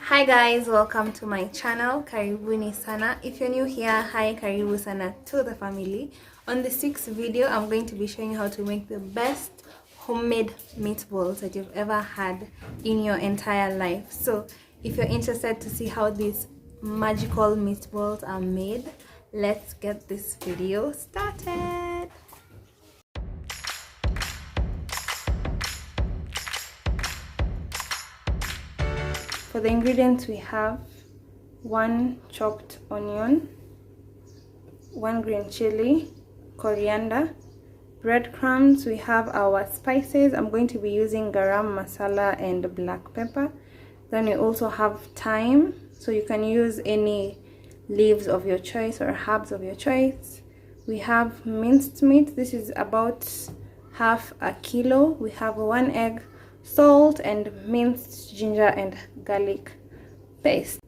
Hi guys, welcome to my channel. Karibuni sana. If you're new here, hi, karibu sana to the family. On the 6th video, I'm going to be showing you how to make the best homemade meatballs that you've ever had in your entire life. So if you're interested to see how these magical meatballs are made, let's get this video started. For the ingredients, we have 1 chopped onion, 1 green chili, coriander, breadcrumbs. We have our spices. I'm going to be using garam masala and black pepper. Then we also have thyme, so you can use any leaves of your choice or herbs of your choice. We have minced meat. This is about half a kilo. We have 1 egg, salt, and minced ginger and garlic paste.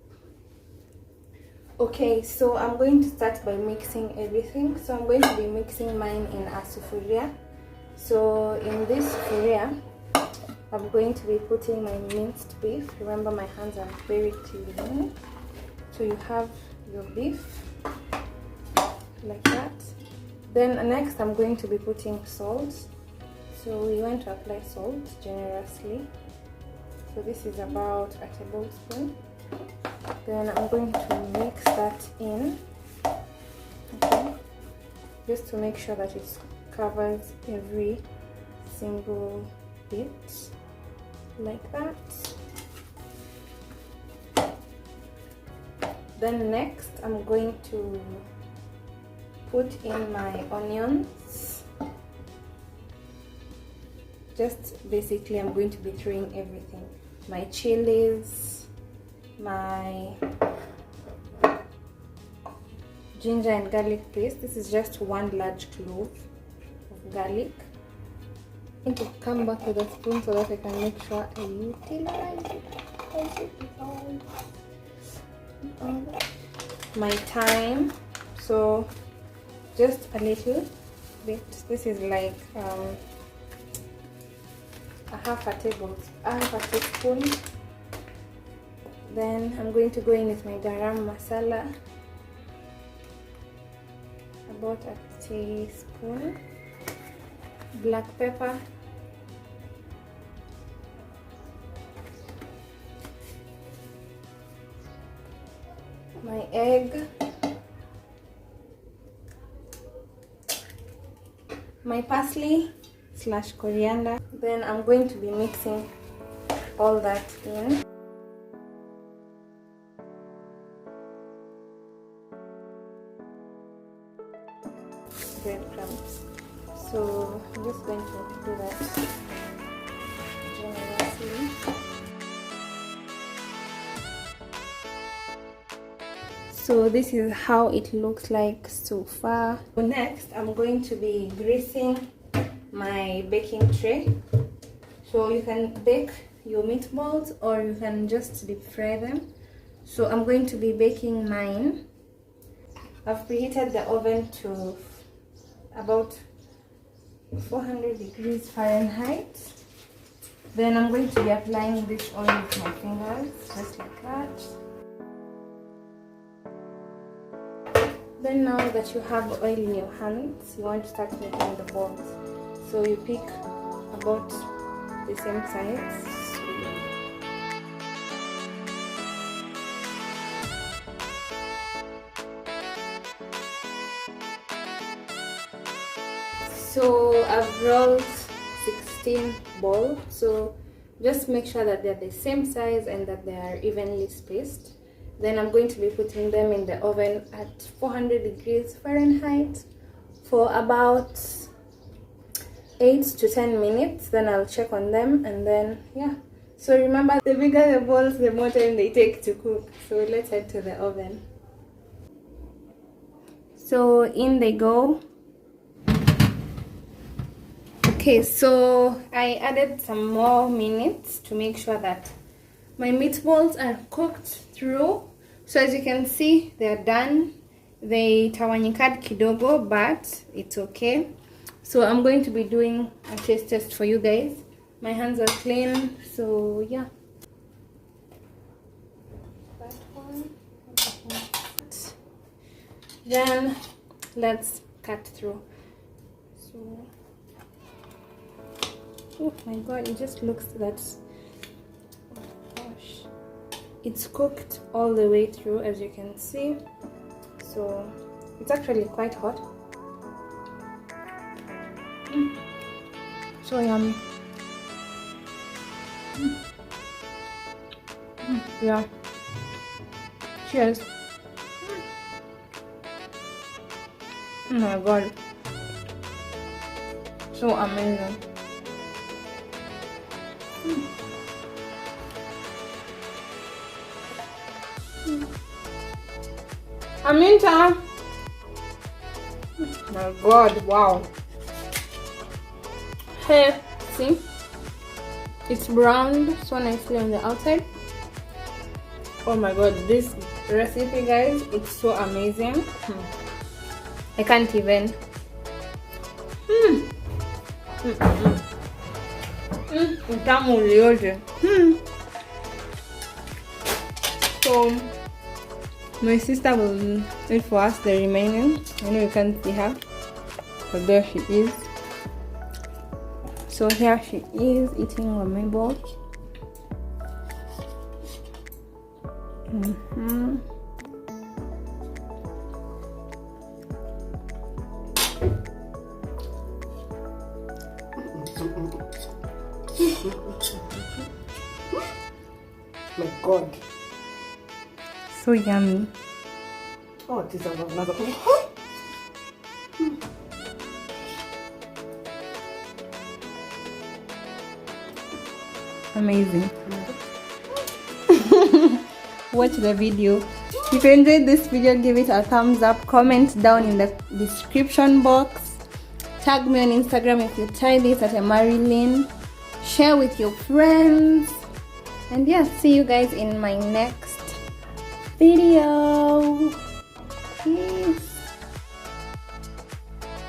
Okay, so I'm going to start by mixing everything. So I'm going to be mixing mine in a sufuria. So in this sufuria, I'm going to be putting my minced beef. Remember, my hands are very clean. So you have your beef like that. Then next I'm going to be putting salt. So we want to apply salt generously. So this is about a tablespoon. Then I'm going to mix that in, okay, just to make sure that it covers every single bit, like that. Then next I'm going to put in my onions. Just basically I'm going to be throwing everything, my chilies, my ginger and garlic paste. This is just 1 large clove of garlic. I need to come back with a spoon so that I can make sure I utilize it. My thyme, so just a little bit. This is like a half a teaspoon. Then I'm going to go in with my garam masala, about a teaspoon, black pepper, my egg, my parsley / coriander. Then I'm going to be mixing all that in. Breadcrumbs. So I'm just going to do that generously. So this is how it looks like so far. So next I'm going to be greasing my baking tray. So you can bake your meatballs or you can just deep fry them. So I'm going to be baking mine. I've preheated the oven to about 400 degrees Fahrenheit. Then I'm going to be applying this oil with my fingers, just like that. Then now that you have oil in your hands, you want to start making the balls. So you pick about the same size. So I've rolled 16 balls. So just make sure that they're the same size and that they are evenly spaced. Then I'm going to be putting them in the oven at 400 degrees Fahrenheit for about 8 to 10 minutes. Then I'll check on them, and then yeah. So remember, the bigger the balls, the more time they take to cook. So let's head to the oven. So in they go. Okay, so I added some more minutes to make sure that my meatballs are cooked through. So as you can see, they're done. They tawanyikad kidogo, but it's okay. So I'm going to be doing a taste test for you guys. My hands are clean, so yeah. that one. Then let's cut through. So, oh my god, it just looks that, oh gosh, it's cooked all the way through, as you can see. So it's actually quite hot. So yummy. Yeah. Cheers. Oh my god. So amazing. Aminta. Oh my god, wow. Hey, see? It's browned so nicely on the outside. Oh my god, this recipe, guys, it's so amazing. I can't even. Utamu ulioje. So my sister will eat for us the remaining. I know you can't see her, but there she is. So here she is eating her meatball. My god. So yummy. Oh, it is another. Amazing. Watch the video. If you enjoyed this video, give it a thumbs up. Comment down in the description box. Tag me on Instagram if you try this at Marilyn. Share with your friends. And yeah, see you guys in my next video. Peace.